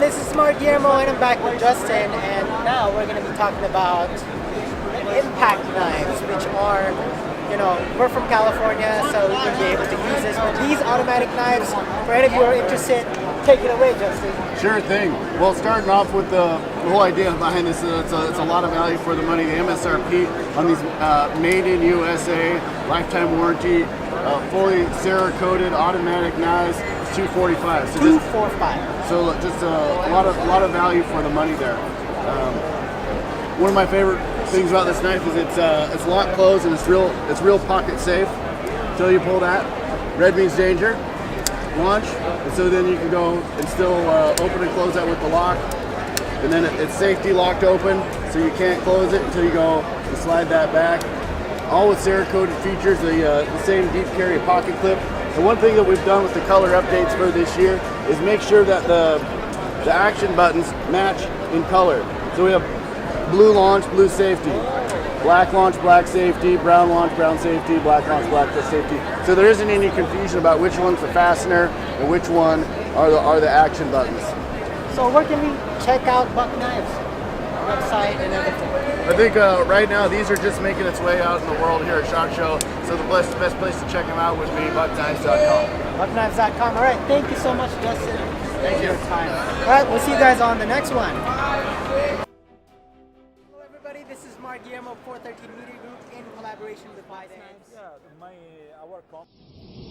this is Guillermo and I'm back with Justin, and now we're going to be talking about impact knives, which are, we're from California, so we can be able to use this. But these automatic knives, for any of you who are interested, take it away, Justin. Sure thing. Well, starting off with the whole idea behind this, it's a lot of value for the money. The MSRP on these made in USA, lifetime warranty, fully Cerakoted automatic knives, is $245. So $245. So just a lot of value for the money there. One of my favorite things about this knife is it's lock closed and it's real pocket safe. Until you pull that, red means danger. Launch, and so then you can go and still open and close that with the lock, and then it's safety locked open, so you can't close it until you go and slide that back. All with Cerakoted features, the same deep carry pocket clip. And one thing that we've done with the color updates for this year is make sure that the action buttons match in color. So we have blue launch, blue safety. Black launch, black safety, brown launch, brown safety, black launch, black safety. So there isn't any confusion about which one's the fastener and which one are the action buttons. So where can we check out Buck Knives? Website and everything. I think right now these are just making its way out in the world here at SHOT Show. So the best place to check them out would be buckknives.com. Buckknives.com. All right. Thank you so much, Justin. Thank you. For your time. All right. We'll see you guys on the next one. This is Guillermo 413 Media Group in collaboration with Barnett. Yeah, our company.